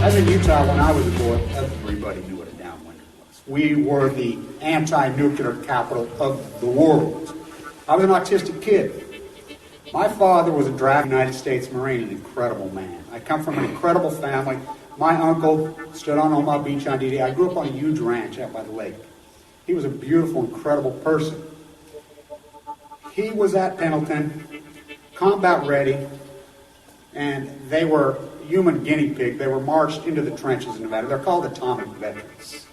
As in Utah, when I was a boy, everybody knew what a downwinder was. We were the anti-nuclear capital of the world. I was an autistic kid. My father was a drafted United States Marine, an incredible man. I come from an incredible family. My uncle stood on Omaha Beach on D-Day. I grew up on a huge ranch out by the lake. He was a beautiful, incredible person. He was at Pendleton, combat ready, and they were human guinea pig. They were marched into the trenches in Nevada. They're called atomic veterans.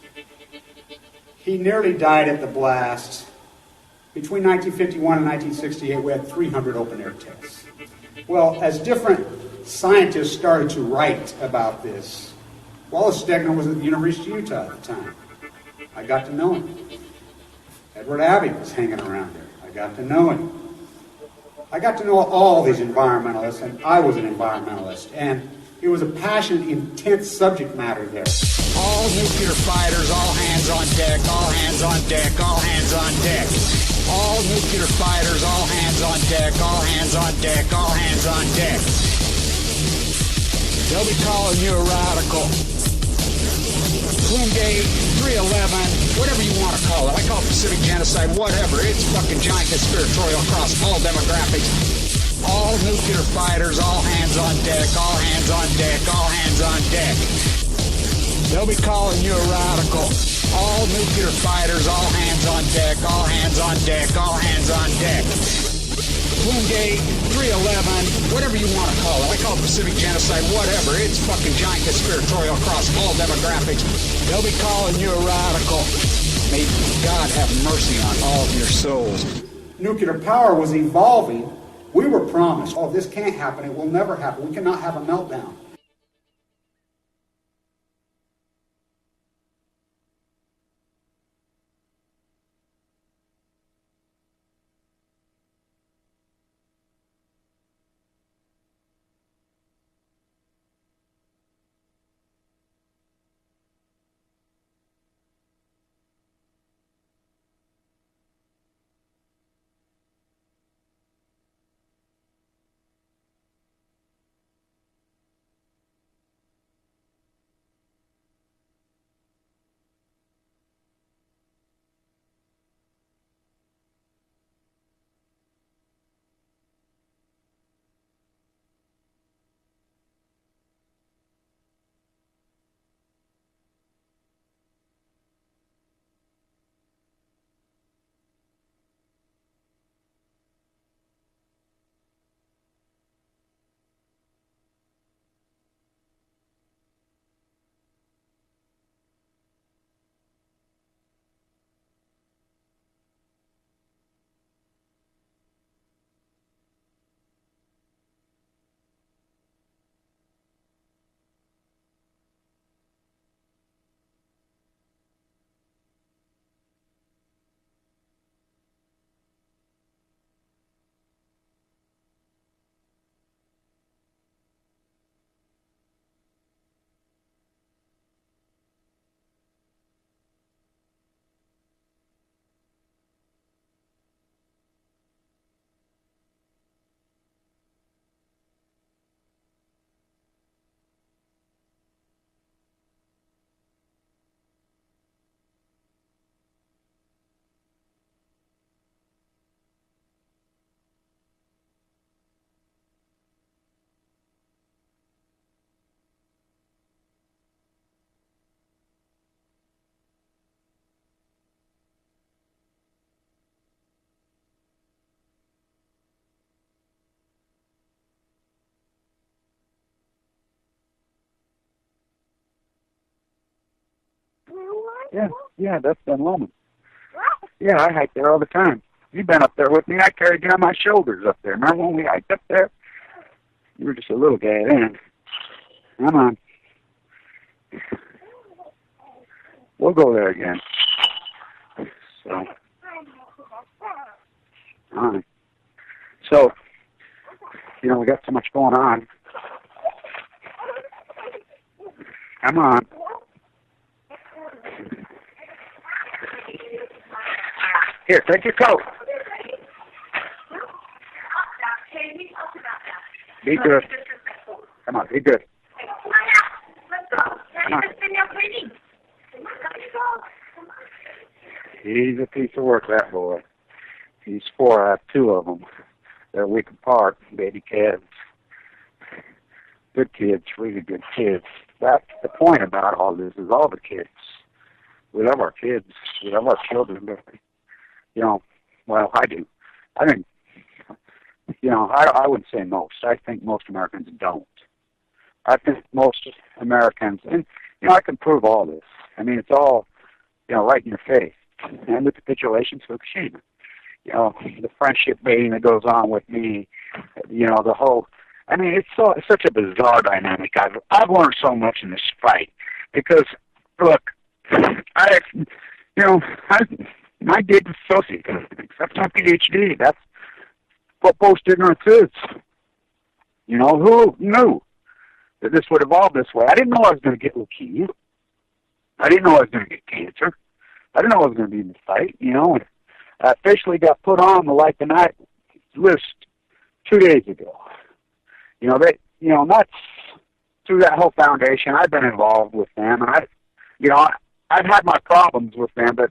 He nearly died at the blast. Between 1951 and 1968, we had 300 open-air tests. Well, as different scientists started to write about this, Wallace Stegner was at the University of Utah at the time. I got to know him. Edward Abbey was hanging around there. I got to know him. I got to know all these environmentalists, and I was an environmentalist, and it was a passionate, intense subject matter there. All nuclear fighters, all hands on deck, all hands on deck, all hands on deck. All nuclear fighters, all hands on deck, all hands on deck, all hands on deck. They'll be calling you a radical. Twingate, 311, whatever you want to call it. I call it Pacific genocide, whatever. It's fucking giant conspiratorial across all demographics. All nuclear fighters, all hands on deck, all hands on deck, all hands on deck. They'll be calling you a radical. All nuclear fighters, all hands on deck, all hands on deck, all hands on deck. Twingate, 311, whatever you want to call it. I call it Pacific genocide, whatever. It's fucking giant conspiratorial across all demographics. They'll be calling you a radical. May God have mercy on all of your souls. Nuclear power was evolving. We were promised, oh, this can't happen. It will never happen. We cannot have a meltdown. Yeah, that's Ben Lowman. Yeah, I hike there all the time. You've been up there with me. I carried you on my shoulders up there. Remember when we hiked up there? You were just a little guy then. Come on. We'll go there again. So, all right. So, we got so much going on. Come on. Here, take your coat. Be good. Come on, be good. He's a piece of work, that boy. He's 4. I have 2 of them. They're a week apart, baby kids. Good kids, really good kids. That's the point about all this, is all the kids. We love our kids. We love our children. But, you know, well, I do. I think, you know, I wouldn't say most. I think most Americans don't. I think most Americans, and, you know, I can prove all this. I mean, it's all, you know, right in your face. And the capitulation to Fukushima. You know, the friendship baiting that goes on with me, you know, the whole, I mean, it's such a bizarre dynamic. I've learned so much in this fight because, look, my gig is socioeconomics. That's my PhD. That's what post-ignorance is. You know, who knew that this would evolve this way? I didn't know I was going to get leukemia. I didn't know I was going to get cancer. I didn't know I was going to be in the fight, you know. And I officially got put on the Like the Night list 2 days ago. You know, that's through that whole foundation. I've been involved with them, and I've had my problems with them, but,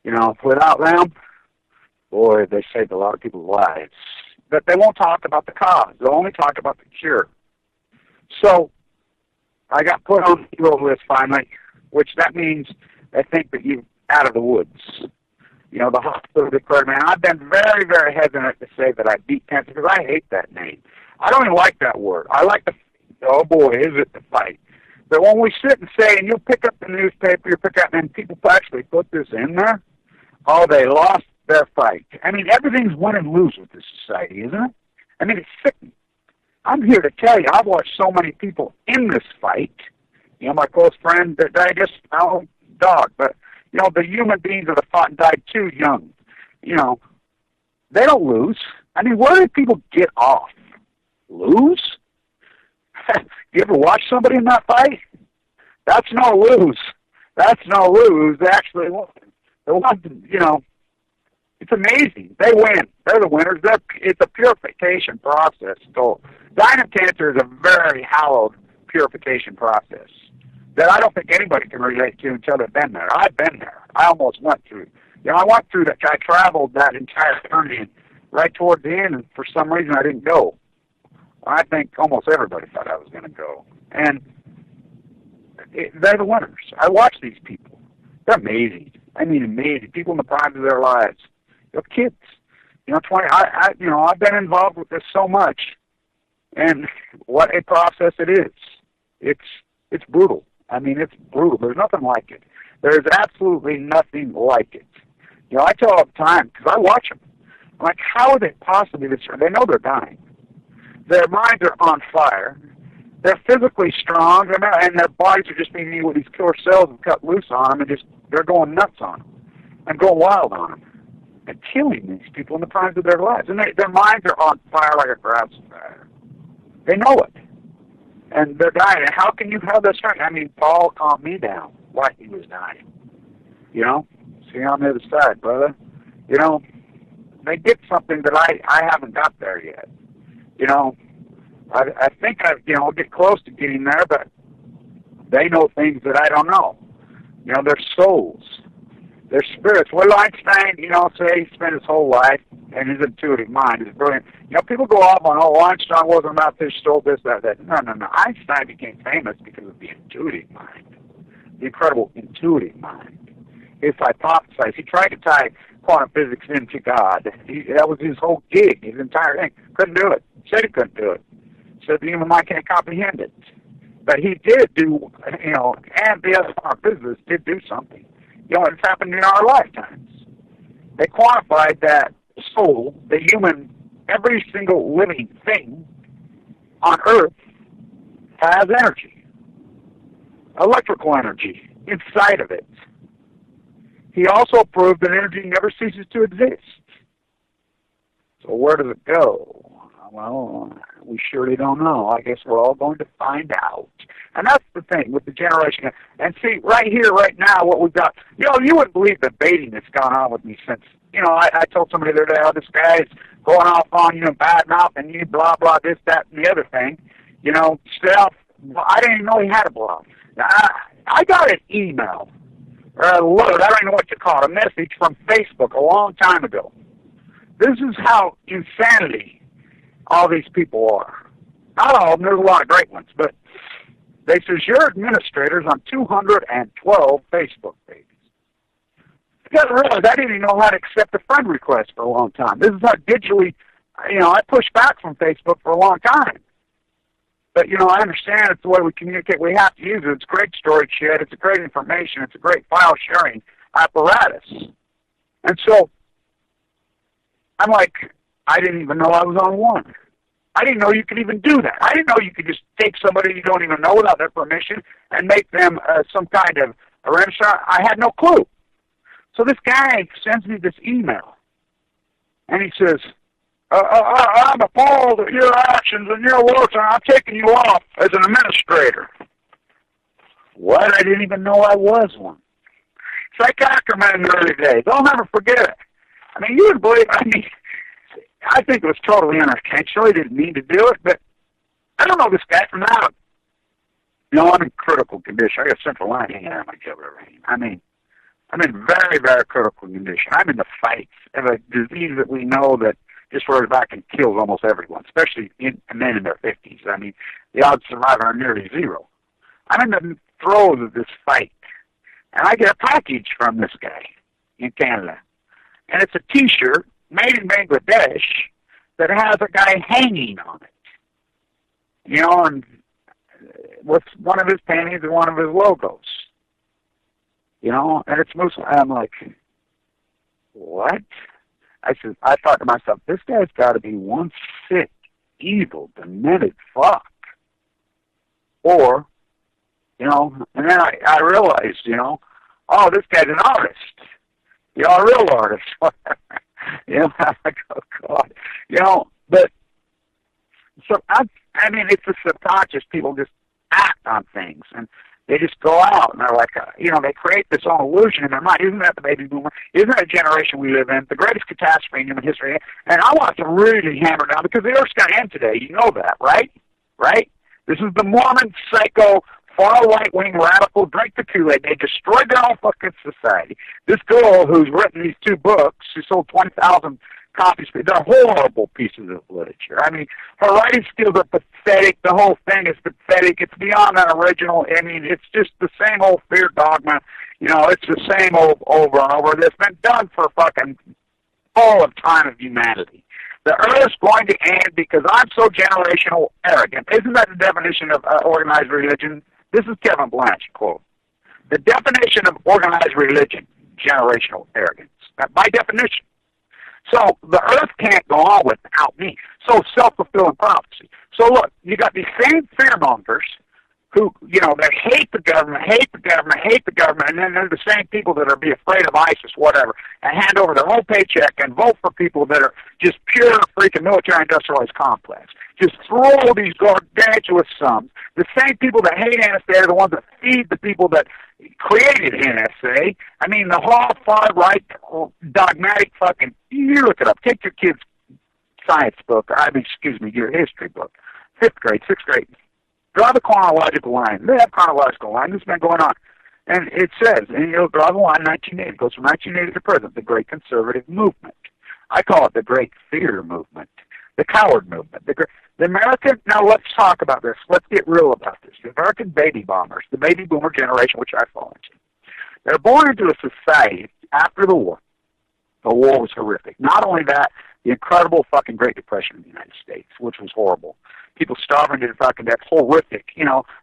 you know, without them, boy, they saved a lot of people's lives. But they won't talk about the cause. They'll only talk about the cure. So I got put on the hero list finally, which that means they think that you're out of the woods. You know, the hospital declared me. And I've been very, very hesitant to say that I beat cancer because I hate that name. I don't even like that word. I like the, oh boy, is it the fight. But when we sit and say, and you'll pick up the newspaper, you pick up, and people actually put this in there, oh, they lost their fight. I mean, everything's win and lose with this society, isn't it? I mean, it's sickening. I'm here to tell you, I've watched so many people in this fight. You know, my close friend, I just, oh, dog, but, you know, the human beings that have fought and died too young, you know, they don't lose. I mean, where did people get off? Lose? You ever watch somebody in that fight? That's no lose. That's no lose. They actually won. They won, you know, it's amazing. They win. They're the winners. It's a purification process. So dying of cancer is a very hallowed purification process that I don't think anybody can relate to until they've been there. I've been there. I almost went through. You know, I went through that. I traveled that entire journey, and right toward the end, and for some reason I didn't go. I think almost everybody thought I was going to go. And they're the winners. I watch these people. They're amazing. I mean, amazing. People in the prime of their lives. They're kids. You know, I've been involved with this so much, and what a process it is. It's brutal. I mean, it's brutal. There's nothing like it. There's absolutely nothing like it. You know, I tell all the time, because I watch them. I'm like, how are they possibly this? They know they're dying. Their minds are on fire. They're physically strong, and their bodies are just being with these killer cells and cut loose on them, and they're going nuts on them and going wild on them and killing these people in the primes of their lives. And their minds are on fire like a grass fire. They know it. And they're dying. And how can you have that strength? I mean, Paul calmed me down while he was dying. You know? See, on the other side, brother. You know, they get something that I haven't got there yet. You know, I think I'll get close to getting there, but they know things that I don't know. You know, their souls, their spirits. What did Einstein, you know, say? He spent his whole life, and his intuitive mind is brilliant. You know, people go off on, oh, Einstein wasn't about this, stole this, that. No. Einstein became famous because of the intuitive mind, the incredible intuitive mind. His hypothesis. He tried to tie quantum physics into God. That was his whole gig, his entire thing. Couldn't do it. Said he couldn't do it. Said the human mind can't comprehend it. But he did do, you know, and the other our business did do something. You know, it's happened in our lifetimes. They quantified that soul, the human, every single living thing on Earth has energy, electrical energy inside of it. He also proved that energy never ceases to exist. So where does it go? Well, we surely don't know. I guess we're all going to find out. And that's the thing with the generation. And see, right here, right now, what we've got, you know, you wouldn't believe the baiting that's gone on with me since, you know, I told somebody the other day, oh, this guy's going off on, you know, bad mouth and you blah, blah, this, that, and the other thing. You know, stuff. I didn't even know he had a blog. I got an email, or a alert, I don't know what to call it, a message from Facebook a long time ago. This is how insanity all these people are. Not all of them, there's a lot of great ones, but they says, you're administrators on 212 Facebook pages. You got to realize I didn't even know how to accept a friend request for a long time. This is how digitally, I pushed back from Facebook for a long time. But, I understand it's the way we communicate. We have to use it. It's a great storage shed. It's a great information. It's a great file sharing apparatus. And so I'm like, I didn't even know I was on one. I didn't know you could even do that. I didn't know you could just take somebody you don't even know without their permission and make them some kind of a registrar. I had no clue. So this guy sends me this email, and he says, I'm appalled at your actions and your work, and I'm taking you off as an administrator. What? I didn't even know I was one. Psychiatrist in the early days. I'll never forget it. You would believe, I think it was totally unintentional. He didn't mean to do it, but I don't know this guy from Adam. I'm in critical condition. I got central line hanging out of my gibbet. I'm in very, very critical condition. I'm in the fight of a disease that we know that just roars back and kills almost everyone, especially men in their 50s. The odds of survival are nearly zero. I'm in the throes of this fight, and I get a package from this guy in Canada, and it's a T-shirt made in Bangladesh that has a guy hanging on it, and with one of his paintings and one of his logos, and it's Muslim. I'm like, what? I thought to myself, this guy's got to be one sick, evil, demented fuck. Or, and then I realized, oh, this guy's an artist. A real artist. I go, God. But, so, it's the subconscious. People just act on things, and they just go out, and they're like, they create this own illusion in their mind. Isn't that the baby boomer? Isn't that a generation we live in? The greatest catastrophe in human history. And I want to really hammer down, because the Earth's going to end today. You know that, right? Right? This is the Mormon, psycho, far right-wing, radical, drink the Kool-Aid. They destroyed their own fucking society. This girl who's written these 2 books, she sold 20,000 copies. They're horrible pieces of literature. Her writing skills are pathetic. The whole thing is pathetic. It's beyond an original. It's just the same old fear dogma. It's the same old over and over. That's been done for fucking all of time of humanity. The Earth's going to end because I'm so generational arrogant. Isn't that the definition of organized religion? This is Kevin Blanch, quote. The definition of organized religion, generational arrogance. By definition. So the Earth can't go on without me. So self-fulfilling prophecy. So look, you got these same fearmongers who, they hate the government, and then they're the same people that are be afraid of ISIS, whatever, and hand over their whole paycheck and vote for people that are just pure freaking military-industrialized complex. Just throw these gargantuous sums. The same people that hate NSA are the ones that feed the people that created NSA. The whole far-right, dogmatic fucking, you look it up. Take your kid's science book, your history book, 5th grade, 6th grade. Draw the chronological line. They have chronological line. This has been going on. And it says, and you'll draw the line 1980. It goes from 1980 to present, the Great Conservative Movement. I call it the Great Fear Movement, the Coward Movement. The American, now let's talk about this. Let's get real about this. The American baby boomers, the baby boomer generation, which I fall into, they're born into a society after the war. The war was horrific. Not only that, the incredible fucking Great Depression in the United States, which was horrible. People starving to fucking death, horrific.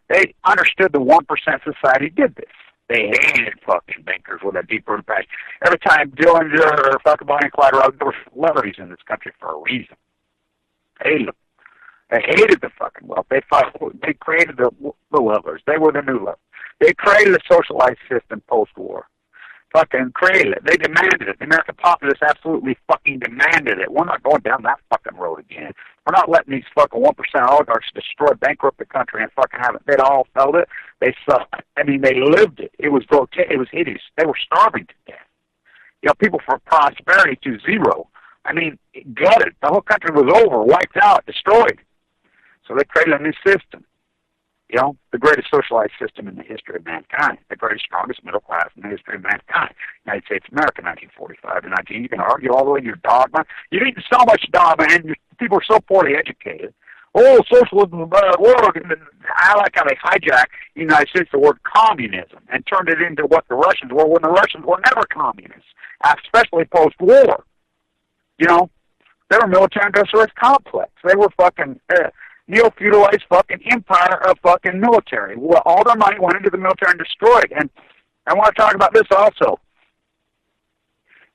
They understood the 1% society did this. They hated fucking bankers with a deep-rooted passion. Every time Dillinger or fucking Bonnie and Clyde wrote, there were celebrities in this country for a reason. They hated them. They hated the fucking wealth. They created the lovers. They were the new lovers. They created a socialized system post-war. Fucking created it. They demanded it. The American populace absolutely fucking demanded it. We're not going down that fucking road again. We're not letting these fucking 1% oligarchs destroy, bankrupt the country and fucking have it. They'd all felt it. They sucked. They lived it. It was grotesque. It was hideous. They were starving to death. People from prosperity to zero. Gutted. The whole country was over, wiped out, destroyed. So they created a new system. You know, the greatest socialized system in the history of mankind, the greatest, strongest middle class in the history of mankind. United States of America, 1945 to 19. You can argue all the way to your dogma. You need so much dogma, and people are so poorly educated. Oh, socialism is a bad word. And I like how they hijack in the United States the word communism and turned it into what the Russians were when the Russians were never communists, especially post-war. You know, they were military-industrialist complex. They were fucking neo-feudalized fucking empire of fucking military. Well, all their money went into the military and destroyed. And I want to talk about this also.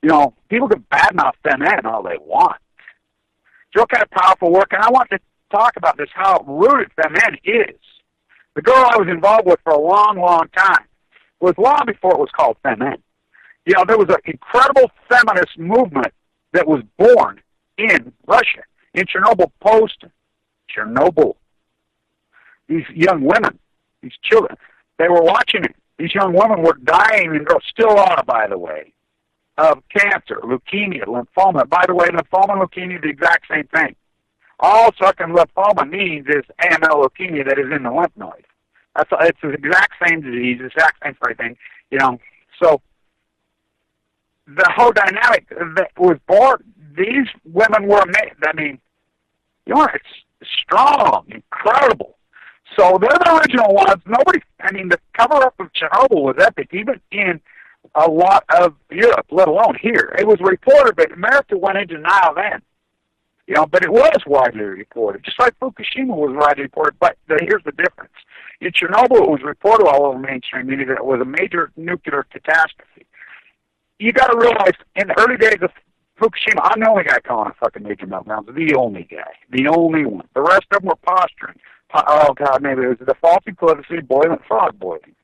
You know, people can badmouth them in all they want. It's real kind of powerful work, and I want to talk about this, how rooted feminine is. The girl I was involved with for a long, long time was long before it was called feminine. You know, there was an incredible feminist movement that was born in Russia, in Chernobyl, post-Chernobyl. These young women, these children, they were watching it. These young women were dying, and still are, by the way, of cancer, leukemia, lymphoma. By the way, lymphoma and leukemia are the exact same thing. All fucking lymphoma means is AML leukemia that is in the lymph node. It's the exact same disease, the exact same thing, you know. So the whole dynamic that was born, these women were amazing. I mean, you know, it's strong, incredible. So they're the original ones. Nobody, I mean, the cover-up of Chernobyl was epic, even in a lot of Europe, let alone here. It was reported, but America went into denial then. You know, but it was widely reported, just like Fukushima was widely reported. But here's the difference. In Chernobyl, it was reported all over mainstream media that it was a major nuclear catastrophe. You got to realize, in the early days of Fukushima, I'm the only guy calling a fucking major meltdown. The only guy. The only one. The rest of them were posturing. Oh, God, maybe it was the faulty policy, boiling, frog boiling.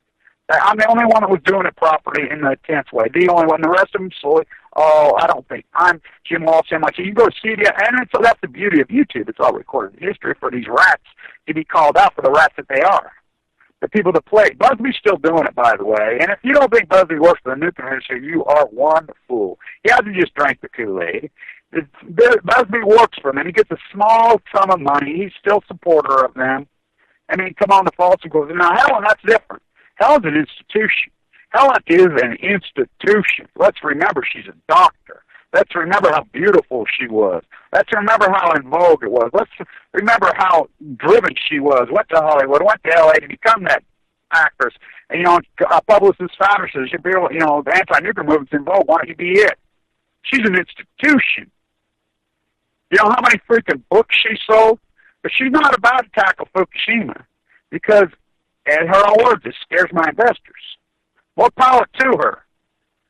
I'm the only one that was doing it properly in the tense way. The only one. The rest of them slowly. Oh, I don't think. I'm Jim Walsh. So you can go see it, and so that's the beauty of YouTube. It's all recorded in history for these rats to be called out for the rats that they are. The people that play. Busby's still doing it, by the way. And if you don't think Busby works for the nuclear industry, you are one fool. He hasn't just drank the Kool-Aid. Busby works for them. He gets a small sum of money. He's still a supporter of them. I mean, come on, the false goes. Now, Helen, that's different. Helen's an institution. Helen is an institution. Let's remember she's a doctor. Let's remember how beautiful she was. Let's remember how in vogue it was. Let's remember how driven she was. Went to Hollywood, went to L.A. to become that actress. And, you know, a publicist founder says, you know, the anti-nuclear movement's in vogue. Why don't you be it? She's an institution. You know how many freaking books she sold? But she's not about to tackle Fukushima because, in her own words, it scares my investors. More power to her.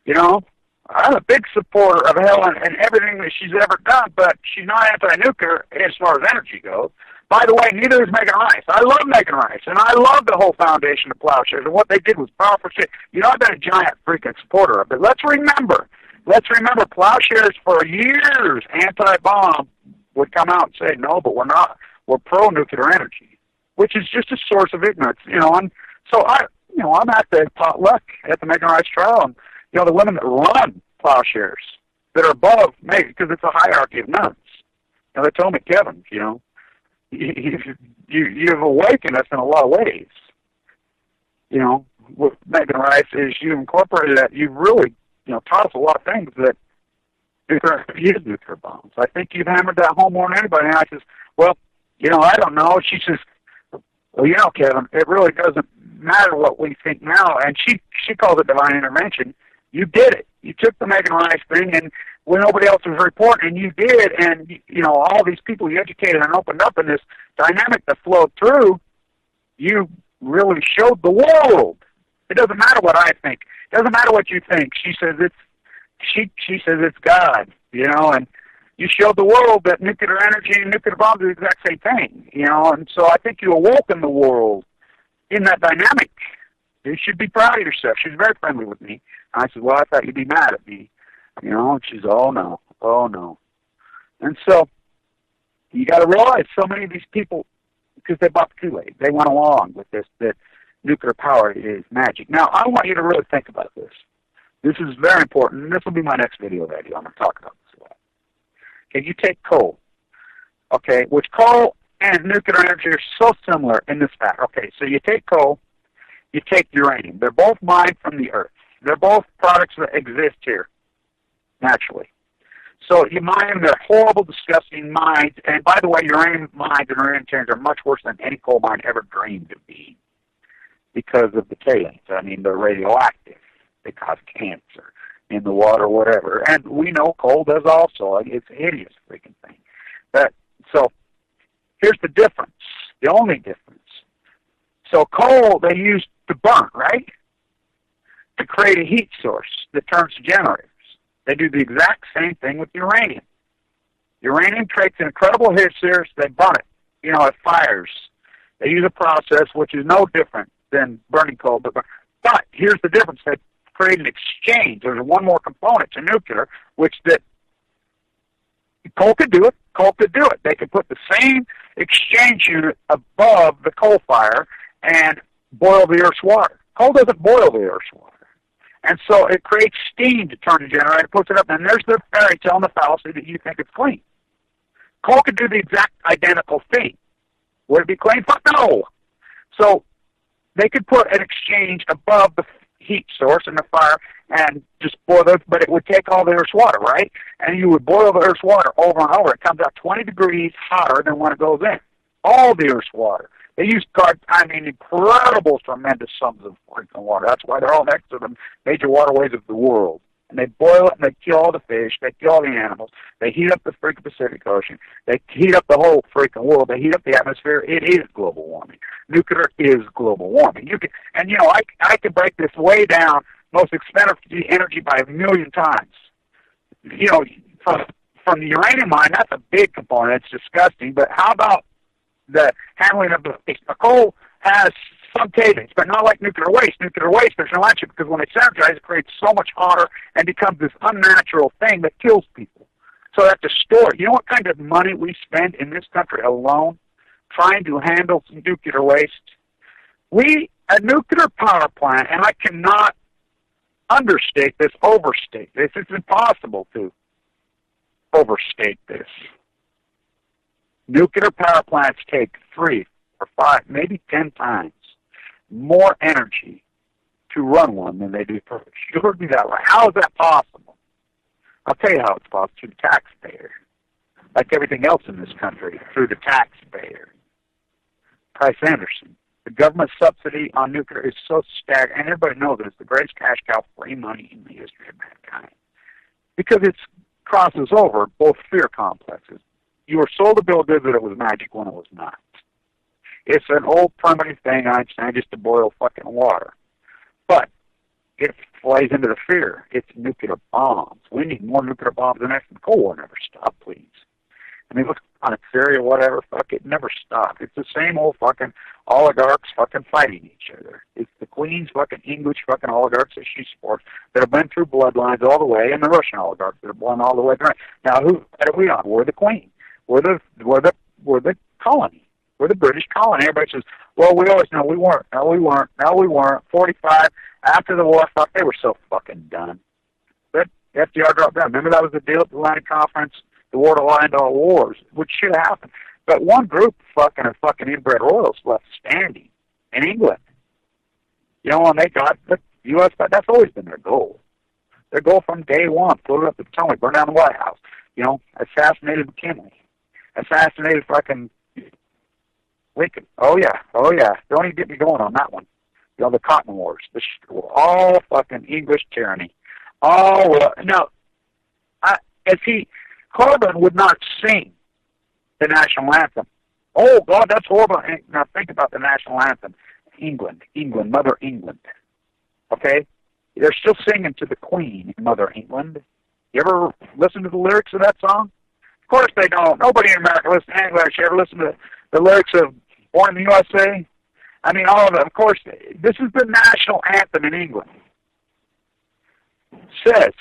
You know, I'm a big supporter of Helen and everything that she's ever done, but she's not anti-nuclear as far as energy goes. By the way, neither is Megan Rice. I love Megan Rice, and I love the whole foundation of Plowshares, and what they did was powerful shit. You know, I've been a giant freaking supporter of it. Let's remember Plowshares for years, anti-bomb, would come out and say, no, but we're not. We're pro-nuclear energy, which is just a source of ignorance, you know. And so I'm at the potluck at the Megan Rice trial, and, you know, the women that run Plowshares that are above Megan, because it's a hierarchy of nuns. You know, they told me, Kevin, you know, you've awakened us in a lot of ways. You know, with Megan Rice, is you incorporated that. You've really, you know, taught us a lot of things that use nuclear bombs. I think you've hammered that home more than anybody. And I says, well, you know, I don't know. She says, well, you know, Kevin, it really doesn't matter what we think now. And she calls it divine intervention. You did it. You took the Megan Rice thing, and when nobody else was reporting, and you did, and, you know, all these people you educated and opened up in this dynamic that flowed through, you really showed the world. It doesn't matter what I think. It doesn't matter what you think. She says it's God, you know, and you showed the world that nuclear energy and nuclear bombs are the exact same thing, you know, and so I think you awoken the world in that dynamic. You should be proud of yourself. She was very friendly with me. I said, well, I thought you'd be mad at me, you know, and she's, oh, no. And so you got to realize so many of these people, because they bought the Kool-Aid, they went along with this, that nuclear power is magic. Now, I want you to really think about this. This is very important, and this will be my next video that I'm going to talk about this a lot. Okay, you take coal, okay, which coal and nuclear energy are so similar in this fact. Okay, so you take coal, you take uranium. They're both mined from the earth. They're both products that exist here, naturally. So you mine them, they're horrible, disgusting mines. And by the way, uranium mines and uranium terrains are much worse than any coal mine ever dreamed of being because of the tailings. I mean, they're radioactive. They cause cancer in the water, whatever. And we know coal does also. It's a hideous freaking thing. So here's the difference, the only difference. So coal they use to burn, right? To create a heat source that turns to generators. They do the exact same thing with uranium. Uranium creates an incredible heat source. They burn it. It fires. They use a process which is no different than burning coal. But here's the difference. They create an exchange. There's one more component to nuclear, which that coal could do it. Coal could do it. They could put the same exchange unit above the coal fire and boil the Earth's water. Coal doesn't boil the Earth's water. And so it creates steam to turn the generator, puts it up, and there's the fairy tale and the fallacy that you think it's clean. Coal could do the exact identical thing. Would it be clean? Fuck no! So they could put an exchange above the heat source in the fire and just boil it, but it would take all the Earth's water, right? And you would boil the Earth's water over and over. It comes out 20 degrees hotter than when it goes in. All the Earth's water. They use, incredible, tremendous sums of freaking water. That's why they're all next to the major waterways of the world. And they boil it, and they kill all the fish. They kill all the animals. They heat up the freaking Pacific Ocean. They heat up the whole freaking world. They heat up the atmosphere. It is global warming. Nuclear is global warming. I can break this way down, most expensive energy by 1,000,000 times. From the uranium mine, that's a big component. It's disgusting. But how about the handling of the waste? A coal has some tailings, but not like nuclear waste. Nuclear waste, there's no answer because when it's energized, it creates so much hotter and becomes this unnatural thing that kills people. So they have to store it. You know what kind of money we spend in this country alone trying to handle some nuclear waste? A nuclear power plant, and I cannot understate this, overstate this. It's impossible to overstate this. Nuclear power plants take 3 or 5, maybe 10 times more energy to run one than they do for it. You heard me that right. How is that possible? I'll tell you how it's possible. Through the taxpayer. Like everything else in this country, through the taxpayer. Price Anderson. The government subsidy on nuclear is so staggering, and everybody knows it. It's the greatest cash cow free money in the history of mankind. Because it crosses over both fear complexes. You were sold a bill of goods that it was magic when it was not. It's an old primitive thing, Einstein, just to boil fucking water. But it plays into the fear. It's nuclear bombs. We need more nuclear bombs than that. The Cold War never stopped, please. I mean, look on Syria, whatever, fuck, it never stopped. It's the same old fucking oligarchs fucking fighting each other. It's the Queen's fucking English fucking oligarchs that she supports that have been through bloodlines all the way, and the Russian oligarchs that have won all the way through. Now, who are we on? We're the Queen. We're the colony. We're the British colony. Everybody says, well, we always know we weren't. No, we weren't. No, we weren't. 45, after the war, fuck, they were so fucking done. But FDR dropped down. Remember that was the deal at the Atlantic Conference? The war to end all wars, which should have happened. But one group of fucking inbred royals left standing in England. And they got the U.S., that's always been their goal. Their goal from day one, floated up the Potomac, burned down the White House, assassinated McKinley, assassinated fucking Lincoln. Oh yeah. Don't even get me going on that one. The Cotton Wars, all fucking English tyranny. Corbyn would not sing the national anthem. Oh, God, that's horrible. Now think about the national anthem. England, Mother England. Okay? They're still singing to the Queen, Mother England. You ever listen to the lyrics of that song? Of course they don't. Nobody in America listens to English. You ever listen to the lyrics of Born in the USA? I mean, all of them. Of course, this is the national anthem in England. It says,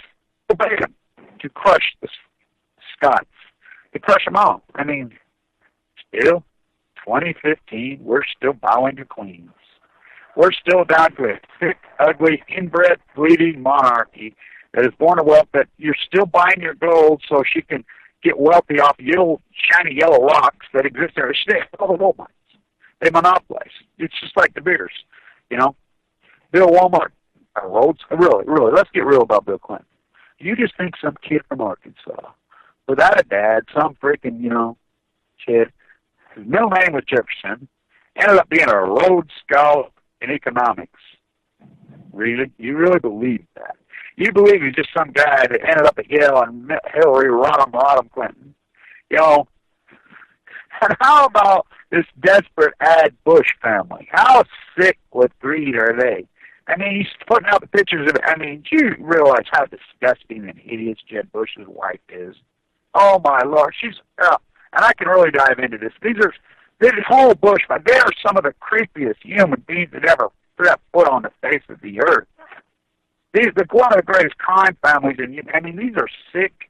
verbatim, to crush the Scots, to crush them all. I mean, still, 2015, we're still bowing to queens. We're still down to a thick, ugly, inbred, bleeding monarchy that is born of wealth, that you're still buying your gold so she can get wealthy off shiny yellow rocks that exist there. They all the gold mines. They monopolize. It's just like the beers, you know. Bill Walmart, roads. Really, let's get real about Bill Clinton. You just think some kid from Arkansas, without a dad, some freaking, kid, whose middle name was Jefferson, ended up being a Rhodes Scholar in economics. Really? You really believe that? You believe he's just some guy that ended up at Yale and met Hillary Rodham Clinton? And how about this desperate Ad Bush family? How sick with greed are they? I mean, he's putting out the pictures of it. I mean, do you realize how disgusting and hideous Jeb Bush's wife is? Oh, my Lord. She's, and I can really dive into this. This whole Bush, they are some of the creepiest human beings that ever set foot on the face of the earth. These are one of the greatest crime families, and these are sick,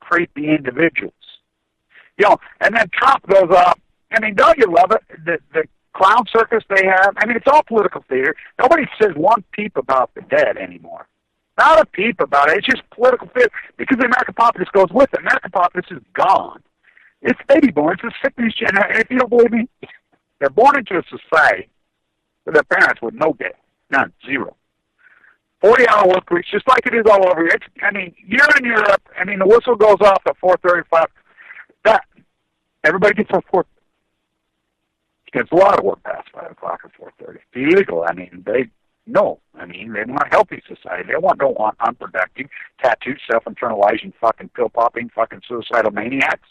creepy individuals. And then Trump goes up. I mean, don't you love it? The clown circus they have. I mean, it's all political theater. Nobody says one peep about the dead anymore. Not a peep about it. It's just political theater because the American populace goes with it. American populace is gone. It's baby born. It's a sickness generation. If you don't believe me, they're born into a society with their parents with no debt. None. Zero. 40-hour work weeks, just like it is all over here. You're in Europe. The whistle goes off at 4:35. That everybody gets up 4. It's a lot of work past 5 o'clock or 4:30. It's illegal. They want a healthy society. They don't want unproductive, tattooed, self-internalizing, fucking pill-popping, fucking suicidal maniacs.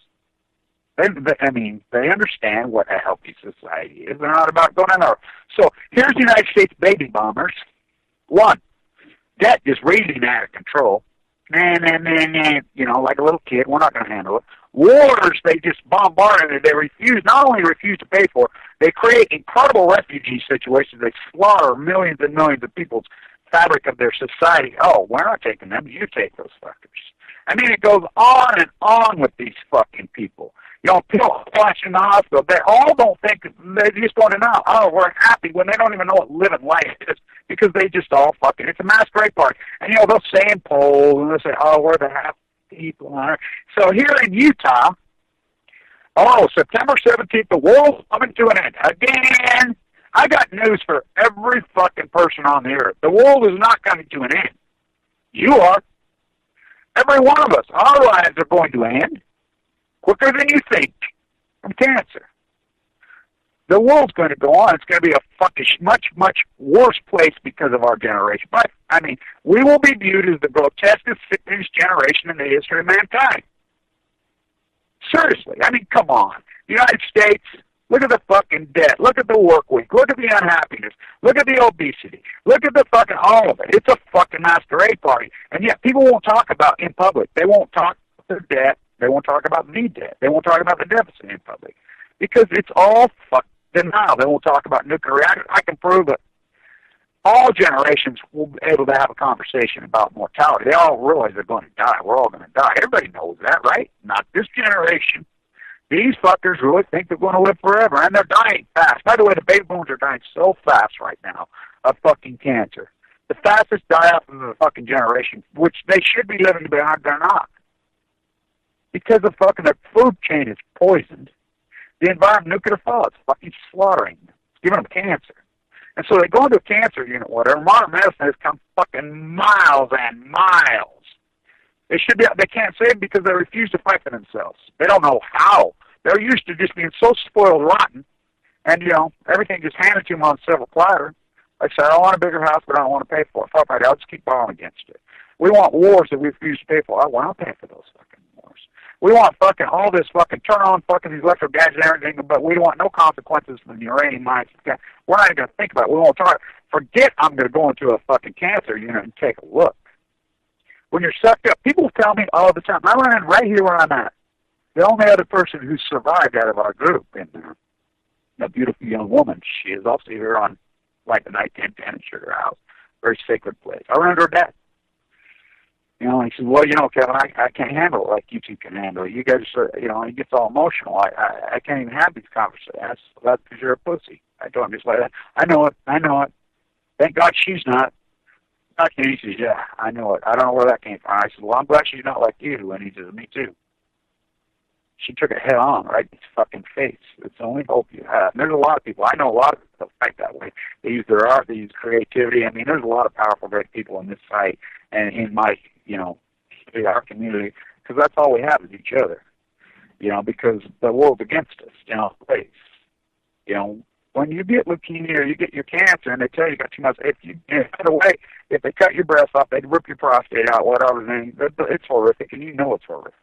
They understand what a healthy society is. They're not about going in there. So here's the United States baby bombers. One, debt is raising out of control. Like a little kid. We're not going to handle it. Wars, they just bombard it. They not only refuse to pay for it, they create incredible refugee situations. They slaughter millions and millions of people's fabric of their society. Oh, we're not taking them. You take those fuckers. It goes on and on with these fucking people. People watching the hospital, they all don't think, they just want to know, oh, we're happy, when they don't even know what living life is, because they just all fucking, it's a masquerade party. And, they'll say in polls, and they'll say, oh, we're the happy people. So here in Utah, September 17th, the world's coming to an end. Again, I got news for every fucking person on the earth. The world is not coming to an end. You are. Every one of us. Our lives are going to end quicker than you think from cancer. The world's going to go on. It's going to be a fucking much, much worse place because of our generation. But, we will be viewed as the grotesquest, sickest generation in the history of mankind. Seriously. Come on. The United States, look at the fucking debt. Look at the work week. Look at the unhappiness. Look at the obesity. Look at the fucking all of it. It's a fucking masquerade party. And yet people won't talk about in public. They won't talk about their debt. They won't talk about the debt. They won't talk about the deficit in public. Because it's all fucking denial. They won't talk about nuclear reactors. I can prove it. All generations will be able to have a conversation about mortality. They all realize they're going to die. We're all going to die. Everybody knows that, right? Not this generation. These fuckers really think they're going to live forever, and they're dying fast. By the way, the baby boomers are dying so fast right now of fucking cancer. The fastest die-off of the fucking generation, which they should be living behind, they're not. Because the fucking the food chain is poisoned. The environment, nuclear fallout, it's fucking slaughtering them. It's giving them cancer. And so they go into a cancer unit, whatever. Modern medicine has come fucking miles and miles. They can't save them because they refuse to fight for themselves. They don't know how. They're used to just being so spoiled rotten, and, everything just handed to them on silver platter. Like I said, I don't want a bigger house, but I don't want to pay for it. Fuck right, I'll just keep borrowing against it. We want wars that we refuse to pay for. I won't pay for those fucking wars. We want fucking all this fucking turn on fucking these electric gadgets and everything, but we want no consequences from the uranium mines. We're not even going to think about it. We won't try. Forget I'm going to go into a fucking cancer unit and take a look. When you're sucked up, people tell me all the time, I ran right here where I'm at. The only other person who survived out of our group in there, a beautiful young woman. She is also here on like the night 1010 in Sugar House. Very sacred place. I ran into her dad. And he says, well, Kevin, I can't handle it like you two can handle it. You guys are, he gets all emotional. I can't even have these conversations. That's because you're a pussy. I told him just like that. I know it. Thank God she's not. He says, yeah, I know it. I don't know where that came from. I said, well, I'm glad she's not like you. And he says, me too. She took it head on, right in his fucking face. It's the only hope you have. And there's a lot of people. I know a lot of people fight that way. They use their art. They use creativity. I mean, there's a lot of powerful, great people in this site and in my, our community, because that's all we have is each other. Because the world's against us. Please. When you get leukemia or you get your cancer and they tell you got too much, by the way, if they cut your breast off, they'd rip your prostate out, whatever. It's horrific, and it's horrific.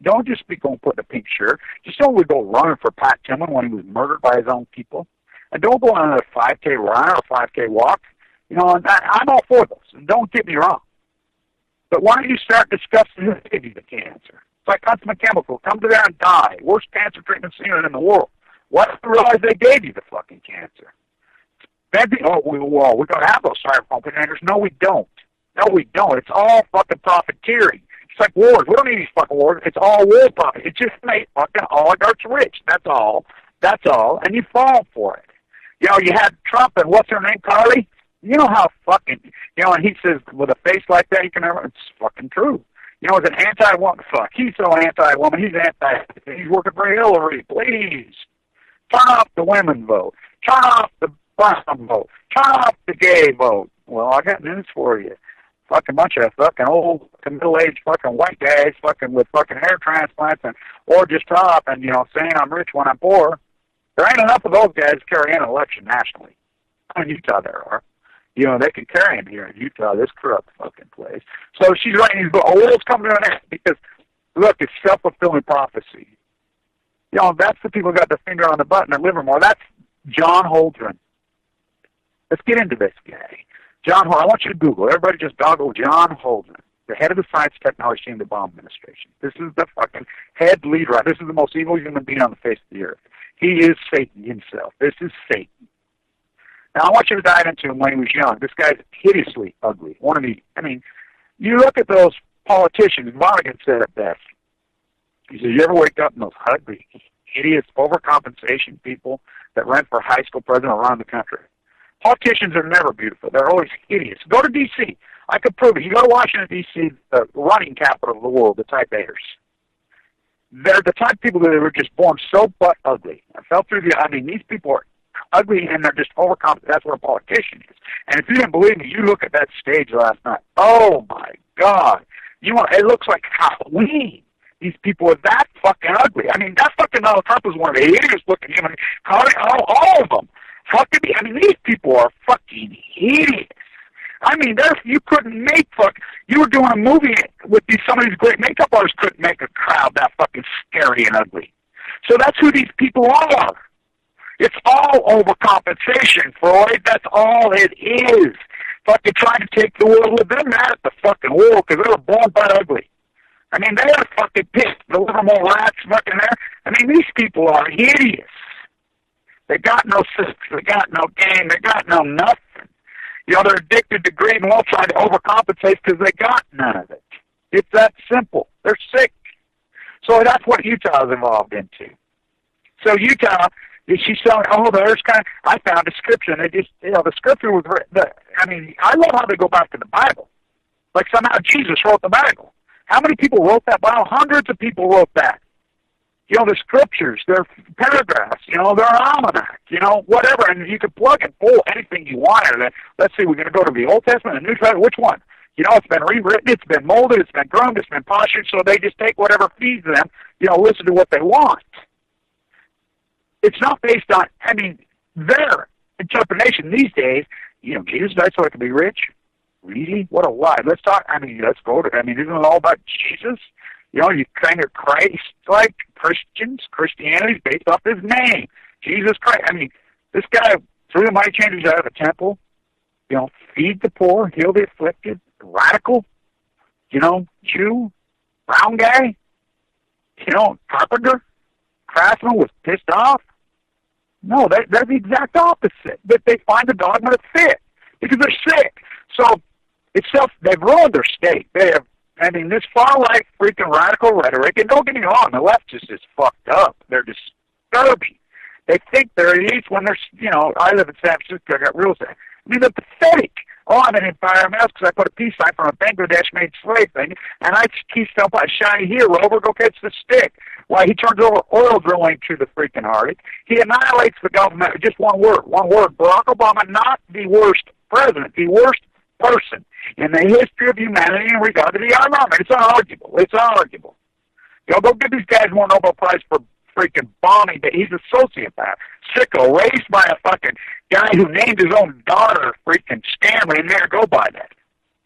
Don't just be going put in a pink shirt. Just don't go running for Pat Tillman when he was murdered by his own people. And don't go on a 5K run or 5K walk. And I'm all for those. Don't get me wrong. But why don't you start discussing who gave you the cancer? It's like consummate chemical. Come to there and die. Worst cancer treatment center in the world. Why don't you realize they gave you the fucking cancer? We don't have those styrofoam containers. No, we don't. It's all fucking profiteering. It's like wars. We don't need these fucking wars. It's all war profit. It just made fucking oligarchs rich. That's all. And you fall for it. You had Trump and what's her name, Carly? You know how fucking, and he says with a face like that, it's fucking true. As an anti-woman, he's so anti-woman, he's working for Hillary, please. Turn off the women vote. Turn off the brown vote. Turn off the gay vote. Well, I got news for you. Fucking bunch of fucking old, middle-aged fucking white guys fucking with fucking hair transplants or just top and, saying I'm rich when I'm poor. There ain't enough of those guys to carry an election nationally. In Utah there are. They can carry him here in Utah, this corrupt fucking place. So she's writing these books. It's coming to an end because, look, it's self-fulfilling prophecy. That's the people who got the finger on the button at Livermore. That's John Holdren. Let's get into this guy. John Holdren, I want you to Google. Everybody just Google John Holdren, the head of the science technology team of the Obama administration. This is the fucking head leader. This is the most evil human being on the face of the earth. He is Satan himself. This is Satan. Now, I want you to dive into him when he was young. This guy's hideously ugly. You look at those politicians. Vonnegut said it best. He said, you ever wake up in those ugly, hideous, overcompensation people that run for high school president around the country? Politicians are never beautiful. They're always hideous. Go to D.C. I could prove it. You go to Washington, D.C., the running capital of the world, the type A's. They're the type of people that were just born so butt ugly. These people are ugly and they're just overconfident. That's what a politician is. And if you didn't believe me, you look at that stage last night. Oh, my God. It looks like Halloween. These people are that fucking ugly. That fucking Donald Trump is one of the hideous looking human. All of them. These people are fucking hideous. You couldn't make you were doing a movie with some of these great makeup artists couldn't make a crowd that fucking scary and ugly. So that's who these people are. It's all overcompensation, Freud. That's all it is. Fucking trying to take the world with them at the fucking world because they were born but ugly. They're fucking pissed. The Livermore rats fucking there. These people are hideous. They got no sex. They got no game. They got no nothing. They're addicted to greed and will try to overcompensate because they got none of it. It's that simple. They're sick. So that's what Utah is involved into. So Utah, she's saying, I found a scripture. And the scripture was written. I love how they go back to the Bible. Like somehow Jesus wrote the Bible. How many people wrote that Bible? Hundreds of people wrote that. The scriptures, they're paragraphs, they're an almanac, whatever, and you can plug and pull anything you want out of it. Let's see, we're going to go to the Old Testament and New Testament. Which one? It's been rewritten, it's been molded, it's been groomed, it's been postured, so they just take whatever feeds them, listen to what they want. It's not based on, their interpretation these days, Jesus died so I could be rich. Really? What a lie. Let's talk, let's go to, isn't it all about Jesus? You kind of Christ-like Christians. Christianity is based off his name, Jesus Christ. This guy threw the money changers out of the temple, feed the poor, heal the afflicted, radical, Jew, brown guy, carpenter, craftsman was pissed off. No, they're the exact opposite. But they find the dogma that fit because they're sick. So they've ruined their state. They have. This far-right freaking radical rhetoric, and don't get me wrong, the left is just fucked up. They're disturbing. They think they're elites when they're, I live in San Francisco, I got real estate. They're pathetic. Oh, I'm an environmentalist because I put a peace sign from a Bangladesh-made slave thing, and I keep stuff like shiny here, Rover, go catch the stick. Why, he turns over oil drilling to the freaking Arctic. He annihilates the government with just one word. Barack Obama, not the worst president, the worst person in the history of humanity in regard to the environment. It's unarguable. It's unarguable. Go give these guys more Nobel Prize for freaking bombing. He's a sociopath, sicko, raised by a fucking guy who named his own daughter freaking Stanley and made her go by that.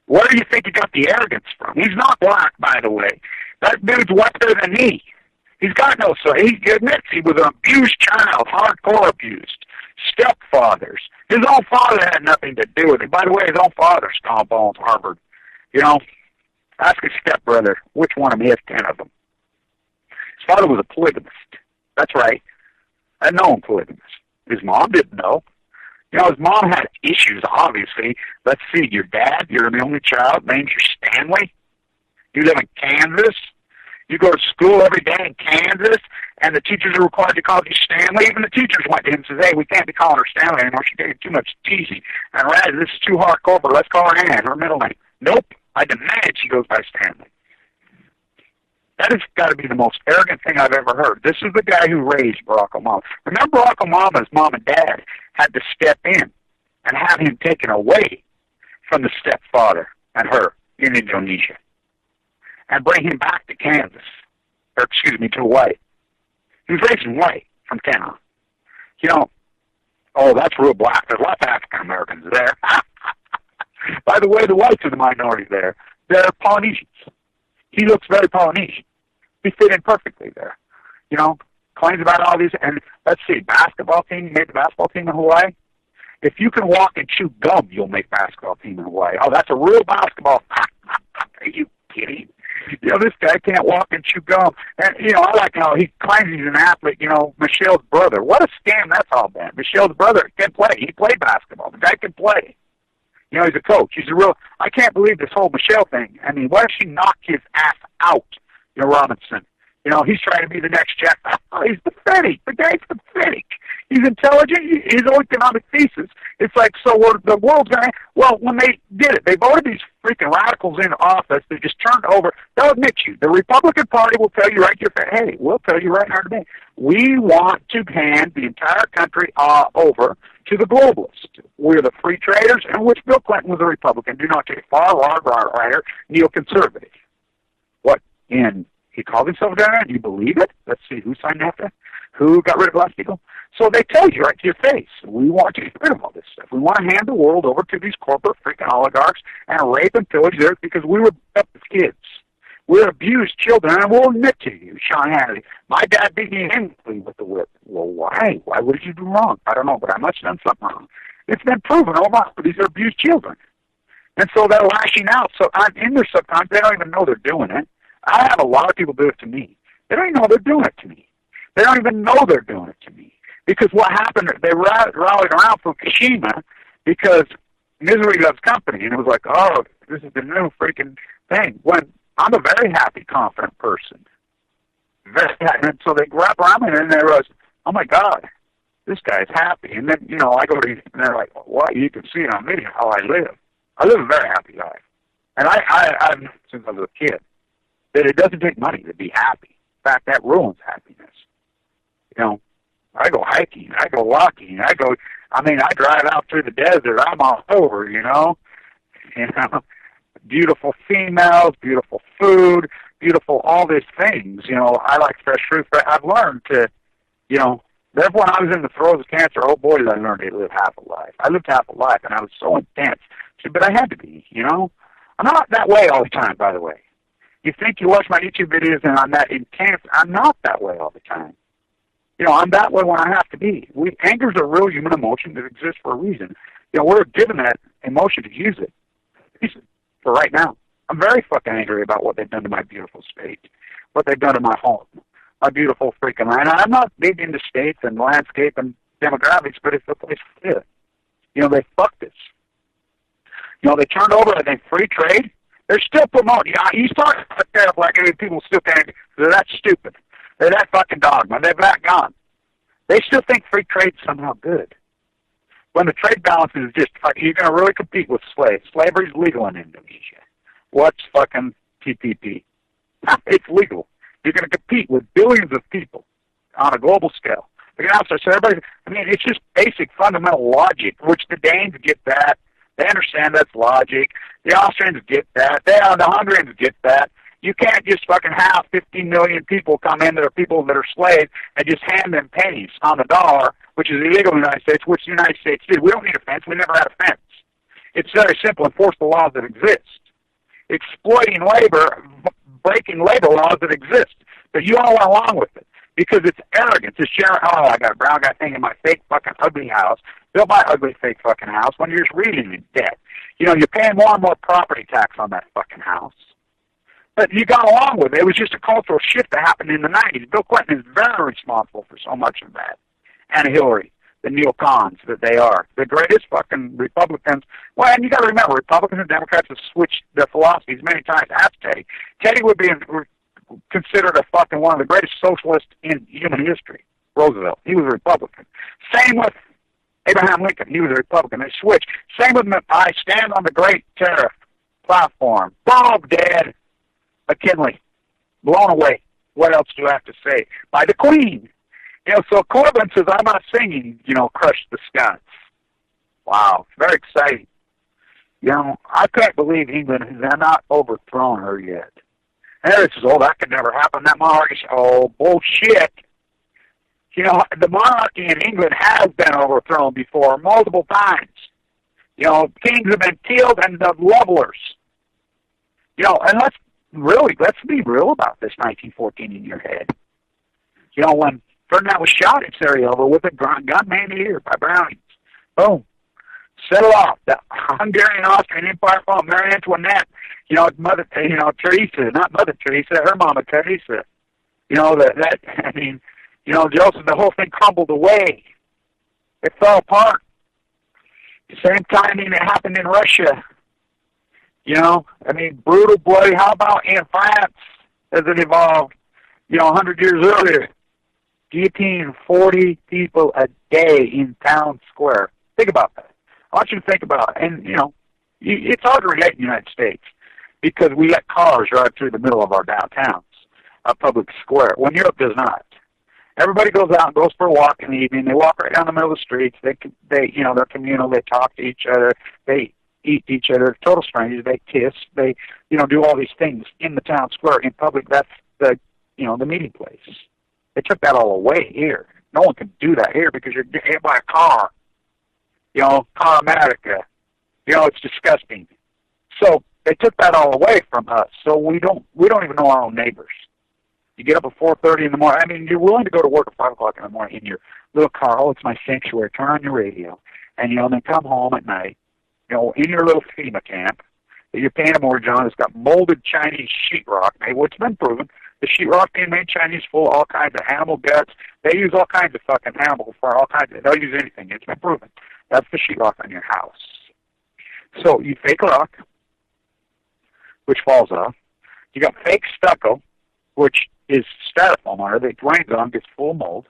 Where do you think he got the arrogance from? He's not black, by the way. That dude's whiter than me. He's got no soul. He admits he was an abused child, hardcore abused. Stepfathers. His own father had nothing to do with it. By the way, his own father, Skull Bones, Harvard. You know, ask his stepbrother which one of them. He has 10 of them. His father was a polygamist. That's right. A known polygamist. His mom didn't know. You know, his mom had issues, obviously. Let's see, your dad, you're the only child, named you Stanley. You live in Kansas. You go to school every day in Kansas, and the teachers are required to call you Stanley. Even the teachers went to him and says, hey, we can't be calling her Stanley anymore. She's getting too much teasing. And Raz, this is too hardcore, but let's call her Ann, her middle name. Nope. I demand she goes by Stanley. That has got to be the most arrogant thing I've ever heard. This is the guy who raised Barack Obama. Remember, Barack Obama's mom and dad had to step in and have him taken away from the stepfather and her in Indonesia and bring him back to Kansas, or excuse me, to Hawaii. He was raised in Hawaii from 10 on. You know, oh, that's real black. There's lots of African Americans there. By the way, the whites are the minority there. They're Polynesians. He looks very Polynesian. He fit in perfectly there. You know, claims about all these, and let's see, basketball team, made the basketball team in Hawaii. If you can walk and chew gum, you'll make basketball team in Hawaii. Oh, that's a real basketball. Are you kidding? You know, this guy can't walk and chew gum. And, you know, I like how he claims he's an athlete, you know, Michelle's brother. What a scam that's all been. Michelle's brother can play. He played basketball. The guy can play. You know, he's a coach. He's a real, I can't believe this whole Michelle thing. I mean, why does she knock his ass out, you know, Robinson? You know, he's trying to be the next Jack. Oh, he's pathetic. The guy's pathetic. He's intelligent. His own economic thesis. It's like, so the world's going to, well, when they did it, they voted these freaking radicals into office. They just turned over. They'll admit you. The Republican Party will tell you right here, hey, we'll tell you right now today, we want to hand the entire country over to the globalists. We're the free traders, and which Bill Clinton was a Republican. Do not take far right-writer, neoconservative. What, in... He called himself down. Do you believe it? Let's see, who signed after? Who got rid of Glass-Steagall? So they tell you right to your face, we want to get rid of all this stuff. We want to hand the world over to these corporate freaking oligarchs and rape and pillage the earth because we were up as kids. We're abused children, and we'll admit to you, Sean Hannity, my dad beat me handily with the whip. Well, why? Why would you do wrong? I don't know, but I must have done something wrong. It's been proven over. These are abused children. And so they're lashing out. So in their subconscious, they don't even know they're doing it. I have a lot of people do it to me. They don't even know they're doing it to me. They don't even know they're doing it to me. Because what happened, they rallied around Fukushima because misery loves company. And it was like, oh, this is the new freaking thing. When I'm a very happy, confident person. Very happy. And so they grab around me and they was, oh my God, this guy's happy. And then, you know, I go to and they're like, well, you can see on video how I live. I live a very happy life. And I've known since I was a kid that it doesn't take money to be happy. In fact, that ruins happiness. You know, I go hiking, I go walking, I drive out through the desert, I'm all over, you know. You know, beautiful females, beautiful food, beautiful all these things. You know, I like fresh fruit. I've learned to, you know, therefore when I was in the throes of cancer, oh boy, did I learn to live half a life. I lived half a life, and I was so intense. But I had to be, you know. I'm not that way all the time, by the way. You think you watch my YouTube videos and I'm that intense. I'm not that way all the time. You know, I'm that way when I have to be. Anger is a real human emotion that exists for a reason. You know, we're given that emotion to use it. For right now, I'm very fucking angry about what they've done to my beautiful state, what they've done to my home, my beautiful freaking land. I'm not big into states and landscape and demographics, but it's the place to live. You know, they fucked us. You know, they turned over, I think, free trade. They're still promoting. You start there, like people still can't. They're that stupid. They're that fucking dogma. They're that gone. They still think free trade's somehow good. when the trade balance is just, you're going to really compete with slaves. Slavery's legal in Indonesia. What's fucking TPP? It's legal. You're going to compete with billions of people on a global scale. So everybody, it's just basic fundamental logic, which the Danes get that. They understand that's logic. The Austrians get that. The Hungarians get that. You can't just fucking have 15 million people come in that are people that are slaves and just hand them pennies on the dollar, which is illegal in the United States, which the United States did. We don't need a fence. We never had a fence. It's very simple. Enforce the laws that exist. Exploiting labor, breaking labor laws that exist. But you all went along with it because it's arrogance. It's I got a brown guy thing in my fake fucking ugly house. Built my ugly fake fucking house when you're just reading in debt. You're paying more and more property tax on that fucking house. But you got along with it. It was just a cultural shift that happened in the 90s. Bill Clinton is very responsible for so much of that. And Hillary, the neocons that they are. The greatest fucking Republicans. Well, and you got to remember, Republicans and Democrats have switched their philosophies many times. Ask Teddy. Teddy would be considered a fucking one of the greatest socialists in human history. Roosevelt. He was a Republican. Same with Abraham Lincoln. He was a Republican. They switched. Same with I stand on the great tariff platform. Bob dead. McKinley, blown away. What else do I have to say? By the Queen. So Corbyn says, I'm not singing, Crush the Scots. Wow, very exciting. I can't believe England has not overthrown her yet. And Harry says, that could never happen. That monarchy, bullshit. The monarchy in England has been overthrown before, multiple times. Kings have been killed and the levelers. And let's be real about this 1914 in your head. When Ferdinand was shot in Sarajevo with a gun man ear by Brownies. Boom. Settle off. The Hungarian-Austrian Empire fought Marie Antoinette. Mother, Teresa, not Mother Teresa, her mama Teresa. Joseph, the whole thing crumbled away. It fell apart. The same timing it happened in Russia. Brutal, bloody. How about in France as it evolved, 100 years earlier? Guillotine 40 people a day in town square. Think about that. I want you to think about it. And, it's hard to relate in the United States because we let cars drive through the middle of our downtowns, a public square, when Europe does not. Everybody goes out and goes for a walk in the evening. They walk right down the middle of the streets. They're communal. They talk to each other. They eat each other. Total strangers. They kiss. They, do all these things in the town square in public. That's the meeting place. They took that all away here. No one can do that here because you're hit by a car. Car America. It's disgusting. So they took that all away from us. So we don't even know our own neighbors. You get up at 4:30 in the morning. You're willing to go to work at 5 o'clock in the morning in your little car. Oh, it's my sanctuary. Turn on your radio. And, then come home at night, in your little FEMA camp that you're paying a mortgage on. It's got molded Chinese sheetrock made, which has been proven. The sheetrock being made Chinese full of all kinds of animal guts. They use all kinds of fucking animals for all kinds of, they'll use anything. It's been proven. That's the sheetrock on your house. So you fake rock, which falls off. You got fake stucco, which is styrofoam on it. It rains on, gets full of mold.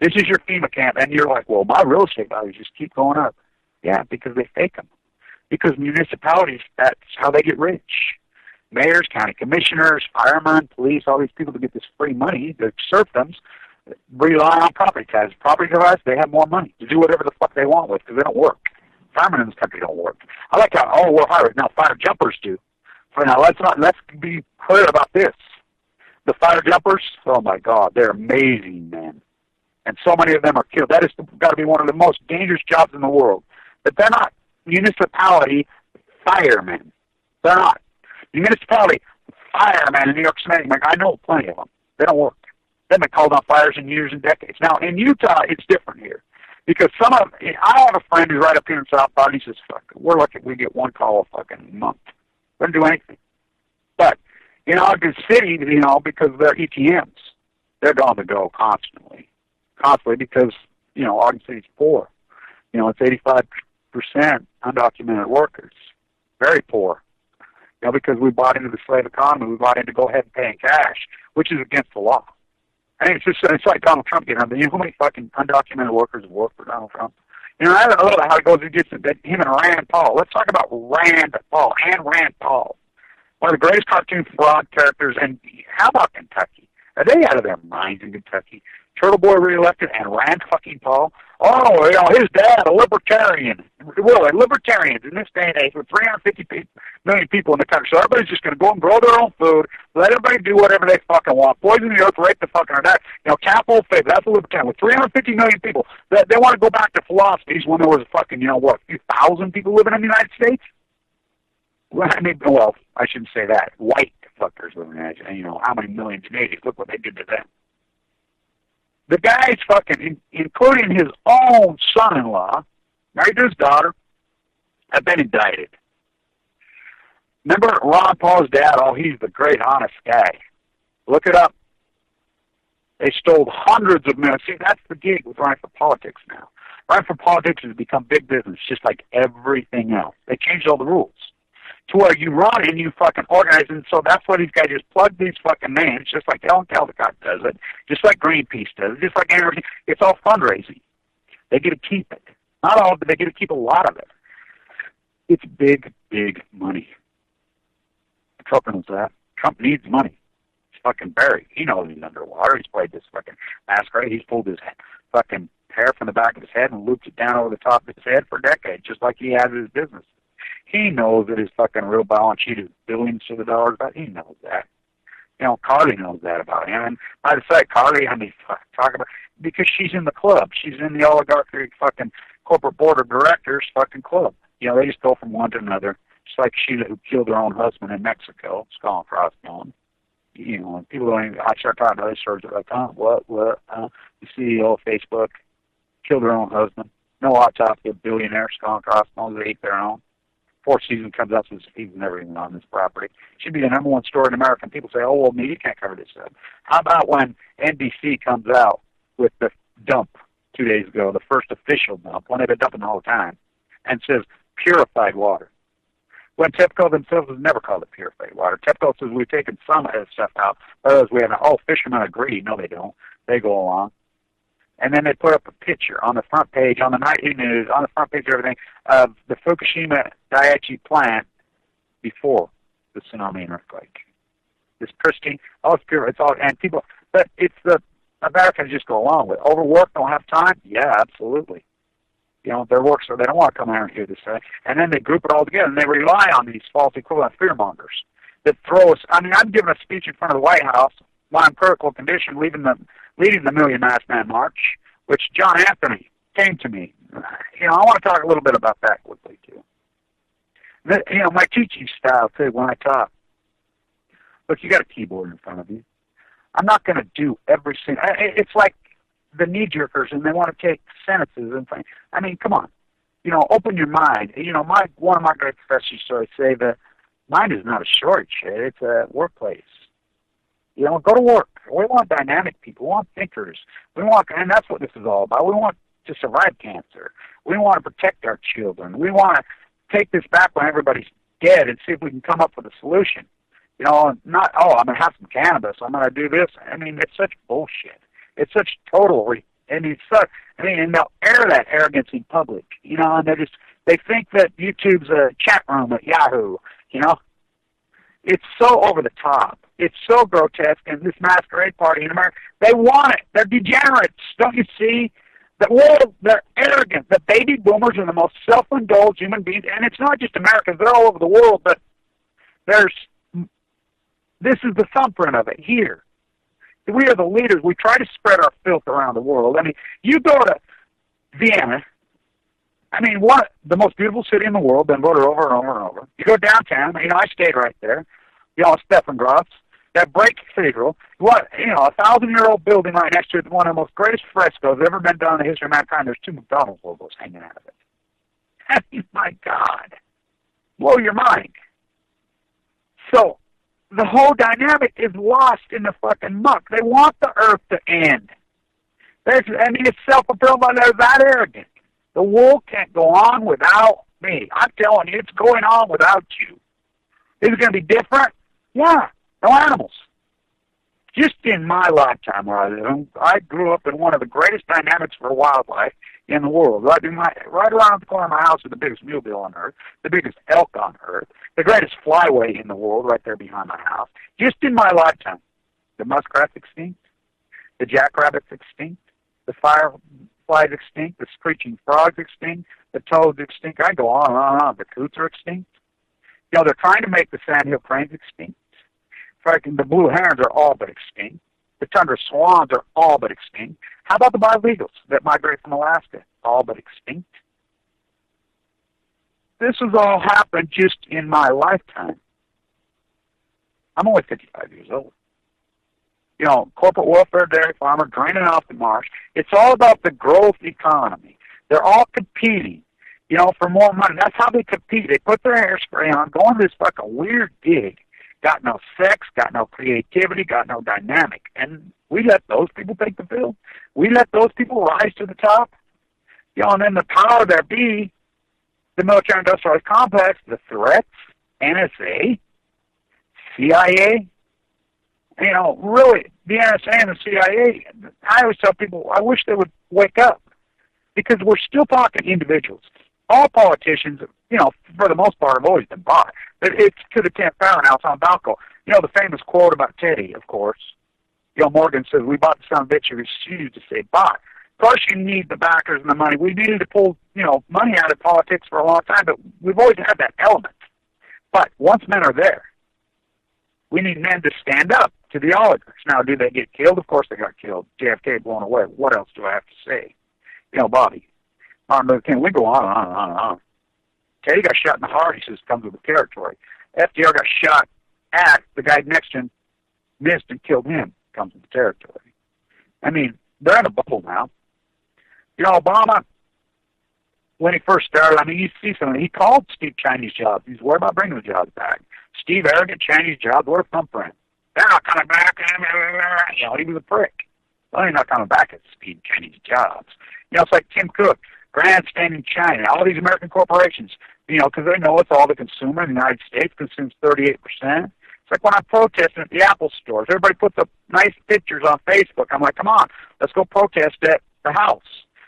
This is your FEMA camp, and you're like, well, my real estate values just keep going up. Yeah, because they fake them. Because municipalities, that's how they get rich. Mayors, county commissioners, firemen, police, all these people to get this free money, the serfdoms, rely on property taxes. Property taxes, they have more money to do whatever the fuck they want with because they don't work. Firemen in this country don't work. I like how, we're hired. Now, fire jumpers do. Now, let's be clear about this. The fire jumpers, oh my God, they're amazing, man. And so many of them are killed. That has got to be one of the most dangerous jobs in the world. But they're not municipality firemen. They're not. Municipality firemen in New York City, I know plenty of them. They don't work. They've been called on fires in years and decades. Now, in Utah, it's different here. Because I have a friend who's right up here in South Park, and he says, fuck, we're lucky we get one call a fucking month. Doesn't do anything. But in Ogden City, because they're ETMs, they're going to go constantly. Constantly because, Ogden City's poor. It's 85% undocumented workers. Very poor. Because we bought into the slave economy, we bought into go ahead and pay in cash, which is against the law. I mean, it's like Donald Trump getting on. You know how many fucking undocumented workers have worked for Donald Trump? You know, I love how it goes against him and Rand Paul. Let's talk about Rand Paul and Rand Paul. One of the greatest cartoon fraud characters. And how about Kentucky? Are they out of their minds in Kentucky? Turtle Boy reelected and Rand fucking Paul. Oh, you know, his dad, a libertarian. Well, libertarians in this day and age with 350 million people in the country. So everybody's just going to go and grow their own food, let everybody do whatever they fucking want, poison the earth, rape the fucking or that. You know, capital faith, that's a libertarian. With 350 million people, they want to go back to philosophies when there was fucking, you know, what, a few thousand people living in the United States? Well, I mean, well, I shouldn't say that. White fuckers living in, you know, how many million Canadians? Look what they did to them. The guy's fucking, including his own son-in-law, married to his daughter, have been indicted. Remember Ron Paul's dad? Oh, he's the great, honest guy. Look it up. They stole hundreds of millions. See, that's the gig with running for politics now. Running for politics has become big business, just like everything else. They changed all the rules to where you run and you fucking organize, and so that's what these guys just plug these fucking names, just like Ellen Caldecott does it, just like Greenpeace does it, just like everything. It's all fundraising. They get to keep it. Not all, but they get to keep a lot of it. It's big, big money. Trump knows that. Trump needs money. He's fucking buried. He knows he's underwater. He's played this fucking masquerade. He's pulled his fucking hair from the back of his head and looped it down over the top of his head for decades, just like he has his business. He knows that his fucking real balance sheet is billions of dollars, but he knows that. You know, Carly knows that about him. And I decide Carly, I mean, talk about, because she's in the club. She's in the oligarchy fucking corporate board of directors fucking club. You know, they just go from one to another. Just like Sheila, who killed her own husband in Mexico, skull and crossbones. You know, and people don't even, I start talking about these stories, they're like, what, the CEO of Facebook killed her own husband. No autopsy of billionaire, skull and crossbones, they ate their own. Fourth season comes out, so he's never even on this property. Should be the number one story in America. And people say, oh, well, media can't cover this stuff. How about when NBC comes out with the dump 2 days ago, the first official dump, one they've been dumping all the time, and says purified water. When TEPCO themselves has never called it purified water. TEPCO says we've taken some of that stuff out. Others we haven't. Oh, fishermen agree. No, they don't. They go along. And then they put up a picture on the front page, on the nightly news, on the front page of everything, of the Fukushima Daiichi plant before the tsunami and earthquake. It's pristine. Oh, it's pure. It's all, and people, but it's the Americans just go along with it. Overwork, don't have time? Yeah, absolutely. You know, their work, so they don't want to come here and hear this stuff. And then they group it all together, and they rely on these false equivalent fearmongers that throw us. I mean, I'm giving a speech in front of the White House while I'm critical condition, leading the Million Masked Man March, which John Anthony came to me. You know, I want to talk a little bit about that quickly, too. You know, my teaching style, too, when I talk. Look, you got a keyboard in front of you. I'm not going to do every single... It's like the knee-jerkers, and they want to take sentences and things. I mean, come on. You know, open your mind. You know, one of my great professors used to say that mind is not a storage shed, it's a workplace. You know, go to work. We want dynamic people. We want thinkers. We want, and that's what this is all about. We want to survive cancer. We want to protect our children. We want to take this back when everybody's dead and see if we can come up with a solution. You know, not, oh, I'm going to have some cannabis. I'm going to do this. I mean, it's such bullshit. It's such total, and it's such, I mean, and they'll air that arrogance in public, you know, and they think that YouTube's a chat room at Yahoo, you know. It's so over the top. It's so grotesque, and this masquerade party in America, they want it. They're degenerates. Don't you see? They're arrogant. The baby boomers are the most self-indulged human beings, and it's not just Americans. They're all over the world, but this is the thumbprint of it here. We are the leaders. We try to spread our filth around the world. I mean, you go to Vienna, I mean, the most beautiful city in the world, been voted over and over and over. You go downtown, you know, I stayed right there, you know, Stephangrad, that Brick Cathedral, a 1,000-year-old building right next to it, one of the most greatest frescoes ever been done in the history of mankind. There's two McDonald's logos hanging out of it. I mean, my God. Blow your mind. So, the whole dynamic is lost in the fucking muck. They want the earth to end. It's self-fulfilled, but they're that arrogant. The world can't go on without me. I'm telling you, it's going on without you. Is it going to be different? Yeah. No animals. Just in my lifetime where I grew up in one of the greatest dynamics for wildlife in the world. Right around the corner of my house is the biggest mule on earth, the biggest elk on earth, the greatest flyway in the world right there behind my house. Just in my lifetime, the muskrat's extinct, the jackrabbit's extinct, the firefly's extinct, the screeching frog's extinct, the toad's extinct. I go on and on and on. The coots are extinct. You know, they're trying to make the sandhill cranes extinct. Fucking the blue herons are all but extinct. The tundra swans are all but extinct. How about the bald eagles that migrate from Alaska? All but extinct. This has all happened just in my lifetime. I'm only 55 years old. You know, corporate welfare, dairy farmer, draining off the marsh. It's all about the growth economy. They're all competing, you know, for more money. That's how they compete. They put their hairspray on, go on this fucking weird gig. Got no sex, got no creativity, got no dynamic. And we let those people take the field. We let those people rise to the top. You know, and then the power there be, the military-industrial complex, the threats, NSA, CIA, you know, really, the NSA and the CIA, I always tell people, I wish they would wake up, because we're still talking individuals. All politicians, you know, for the most part, have always been bought. It's to the 10th power now. It's on Balco. You know, the famous quote about Teddy, of course. You know, Morgan says, we bought the son of a bitch who refused to say bought. Of course, you need the backers and the money. We needed to pull, you know, money out of politics for a long time, but we've always had that element. But once men are there, we need men to stand up to the oligarchs. Now, do they get killed? Of course they got killed. JFK blown away. What else do I have to say? You know, Bobby, Martin Luther King, we go on and on and on and on. Teddy got shot in the heart, he says, comes with the territory. FDR got shot at, the guy next to him missed and killed him, comes with the territory. I mean, they're in a bubble now. You know, Obama, when he first started, I mean, you see something. He called Steve Chinese jobs. He's worried about bringing the jobs back. Steve, arrogant Chinese jobs, what a thumbprint. They're not coming back. You know, he was a prick. Well, he's not coming back at Steve Chinese jobs. You know, it's like Tim Cook, grandstanding China, all these American corporations, you know, because they know it's all the consumer in the United States consumes 38%. It's like when I'm protesting at the Apple stores. Everybody puts up nice pictures on Facebook. I'm like, come on, let's go protest at the house.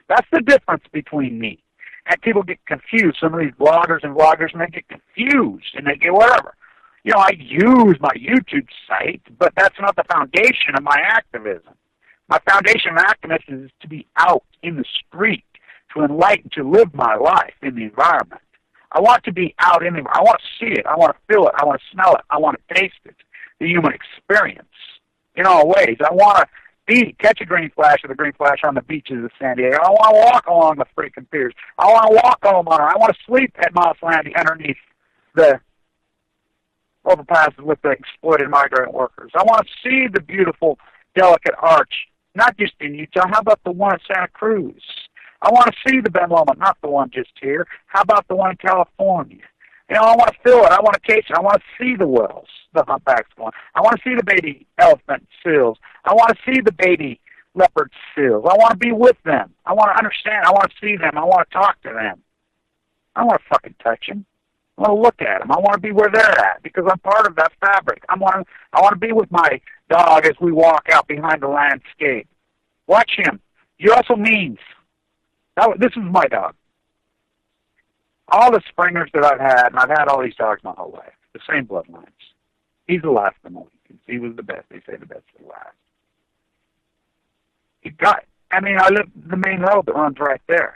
That's the difference between me. And people get confused. Some of these bloggers and vloggers, and they get confused, and they get whatever. You know, I use my YouTube site, but that's not the foundation of my activism. My foundation of activism is to be out in the street, to enlighten, to live my life in the environment. I want to be out in the environment. I want to see it. I want to feel it. I want to smell it. I want to taste it. The human experience in all ways. I want to catch a green flash of the green flash on the beaches of San Diego. I want to walk along the freaking piers. I want to walk home on her. I want to sleep at Moss Landing underneath the overpasses with the exploited migrant workers. I want to see the beautiful, delicate arch, not just in Utah. How about the one at Santa Cruz? I want to see the Ben Lomond, not the one just here. How about the one in California? You know, I want to feel it. I want to taste it. I want to see the whales, the humpbacks going. I want to see the baby elephant seals. I want to see the baby leopard seals. I want to be with them. I want to understand. I want to see them. I want to talk to them. I don't want to fucking touch them. I want to look at them. I want to be where they're at because I'm part of that fabric. I want to be with my dog as we walk out behind the landscape. Watch him. He also means. This is my dog. All the Springers that I've had, and I've had all these dogs my whole life, the same bloodlines. He's the last of the Mohicans. He was the best. They say the best for the last. I live the main road that runs right there.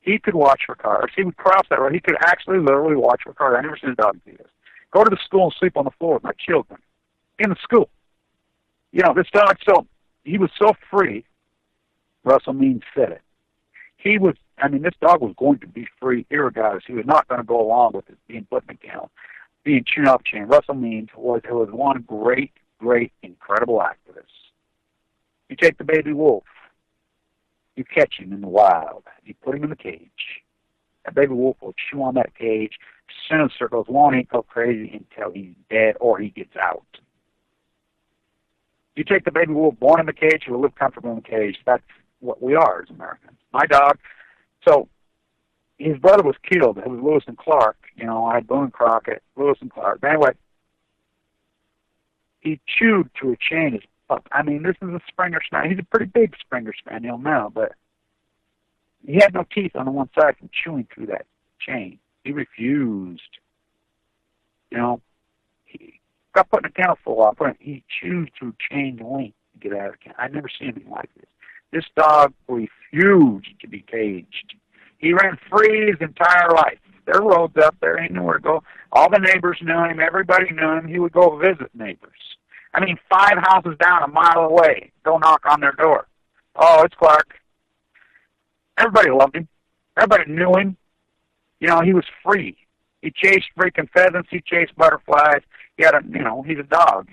He could watch for cars. He would cross that road. He could actually literally watch for cars. I never seen a dog do this. Go to the school and sleep on the floor with my children. In the school. You know, this dog, he was so free, Russell Means said it. This dog was going to be free, irregardless. He was not going to go along with it being put in the kennel, being chewed off chain. Russell Means was one great, incredible activist. You take the baby wolf, you catch him in the wild, you put him in the cage. That baby wolf will chew on that cage, spin in circles, won't go crazy until he's dead or he gets out. You take the baby wolf born in the cage, he will live comfortably in the cage. That's what we are as Americans. My dog, so his brother was killed. It was Lewis and Clark. You know, I had Boone and Crockett, Lewis and Clark. But anyway, he chewed to a chain his pup. This is a Springer Spaniel. He's a pretty big Springer Spaniel now, but He had no teeth on the one side from chewing through that chain. He refused. You know, he got put in a kennel for a while. He chewed through chain link to get out of the kennel. I've never seen anything like this. This dog refused to be caged. He ran free his entire life. There were roads up there. He knew where to go. All the neighbors knew him. Everybody knew him. He would go visit neighbors. I mean, 5 houses down, a mile away. Go knock on their door. Oh, it's Clark. Everybody loved him. Everybody knew him. You know, he was free. He chased freaking pheasants. He chased butterflies. He had he's a dog.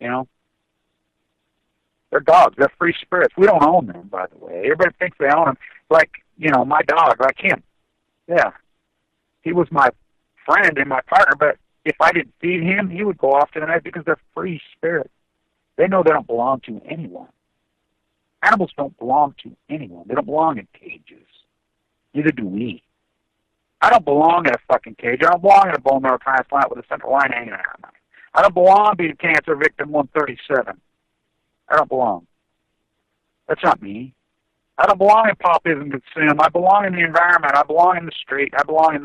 You know? They're dogs. They're free spirits. We don't own them, by the way. Everybody thinks they own them. Like, my dog, like him. Yeah. He was my friend and my partner, but if I didn't feed him, he would go off to the night because they're free spirits. They know they don't belong to anyone. Animals don't belong to anyone. They don't belong in cages. Neither do we. I don't belong in a fucking cage. I don't belong in a bone marrow transplant with a central line hanging out of me. I don't belong being cancer victim 137. I don't belong. That's not me. I don't belong in pauperism and consume. I belong in the environment. I belong in the street. I belong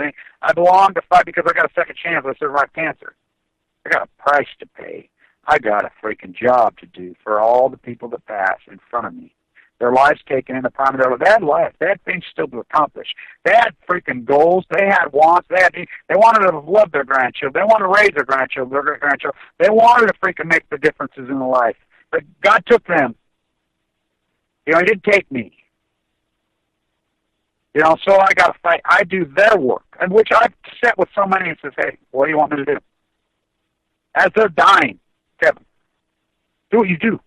to fight because I got a second chance to survive cancer. I got a price to pay. I got a freaking job to do for all the people that pass in front of me. Their lives taken in the prime of their life. They had life. They had things still to accomplish. They had freaking goals. They had wants. They wanted to love their grandchildren. They wanted to raise their grandchildren, their great-grandchildren. They wanted to freaking make the differences in their life. But God took them. He didn't take me. So I got to fight. I do their work, and which I've sat with so many and says, hey, what do you want me to do? As they're dying, Kevin, do what you do.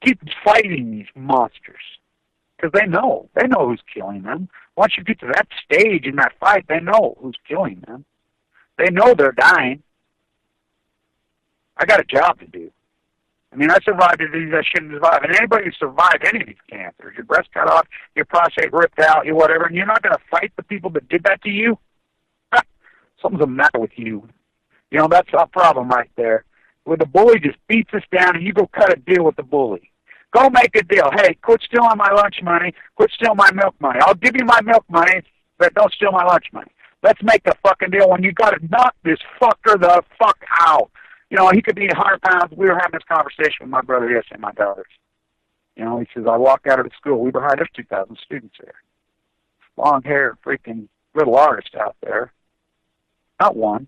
Keep fighting these monsters, because they know who's killing them. Once you get to that stage in that fight, they know who's killing them. They know they're dying. I got a job to do. I mean, I survived a disease I shouldn't survive. And anybody who survived any of these cancers, your breast cut off, your prostate ripped out, your whatever, and you're not going to fight the people that did that to you? Something's the matter with you. That's our problem right there. Where the bully just beats us down and you go cut a deal with the bully. Go make a deal. Hey, quit stealing my lunch money. Quit stealing my milk money. I'll give you my milk money, but don't steal my lunch money. Let's make a fucking deal when you got to knock this fucker the fuck out. He could be 100 pounds. We were having this conversation with my brother yesterday and my daughters. He says, I walked out of the school. We were hired. There's 2,000 students there. Long hair, freaking little artist out there. Not one,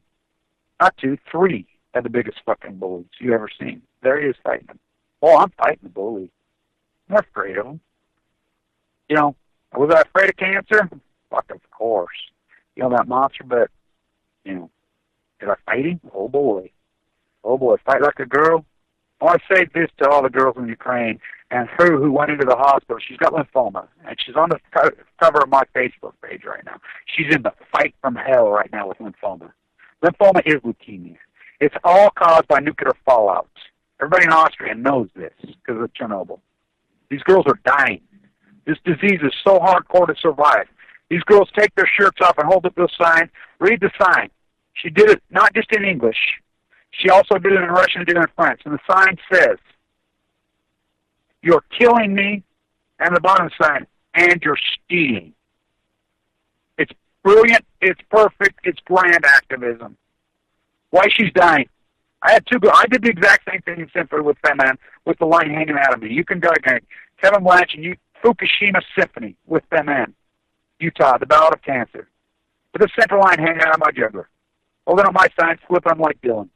not two, 3 of the biggest fucking bullies you ever seen. There he is fighting them. Oh, I'm fighting the bully. I'm not afraid of him. Was I afraid of cancer? Fuck, of course. That monster, but, did I fight him? Oh, boy. Oh, boy, fight like a girl. I want to say this to all the girls in Ukraine and her who went into the hospital. She's got lymphoma, and she's on the cover of my Facebook page right now. She's in the fight from hell right now with lymphoma. Lymphoma is leukemia. It's all caused by nuclear fallout. Everybody in Austria knows this because of Chernobyl. These girls are dying. This disease is so hardcore to survive. These girls take their shirts off and hold up this sign. Read the sign. She did it not just in English. She also did it in Russian and did it in French. And the sign says, you're killing me, and the bottom sign, and you're stealing. It's brilliant, it's perfect, it's grand activism. Why she's dying. I had 2 girls. I did the exact same thing in Symphony with Feman, with the line hanging out of me. You can go again. Kevin Blanch and Fukushima Symphony with Feman, Utah, the Ballad of Cancer. With the central line hanging out of my jugular. Holding up my sign, flipping them like Dylan.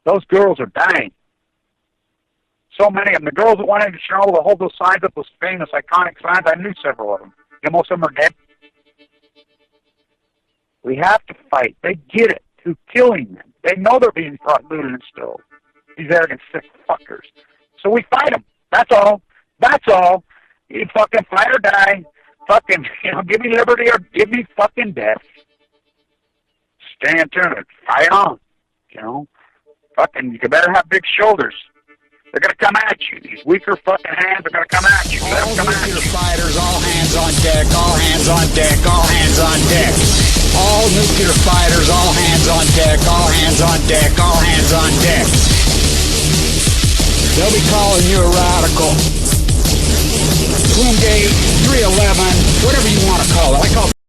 Those girls are dying. So many of them. The girls that went into Chernobyl to hold those signs up, those famous, iconic signs, I knew several of them. Most of them are dead. We have to fight. They get it. Who's killing them? They know they're being taught, looted, and stole. These arrogant, sick fuckers. So we fight them. That's all. That's all. You fucking fight or die. Fucking, give me liberty or give me fucking death. Stand to it. Fight on. Fucking, you better have big shoulders. They're going to come at you. These weaker fucking hands are going to come at you. All nuclear fighters, all hands on deck, all hands on deck, all hands on deck. All nuclear fighters, all hands on deck, all hands on deck, all hands on deck. They'll be calling you a radical. Twin gate, 311, whatever you want to call it. I call it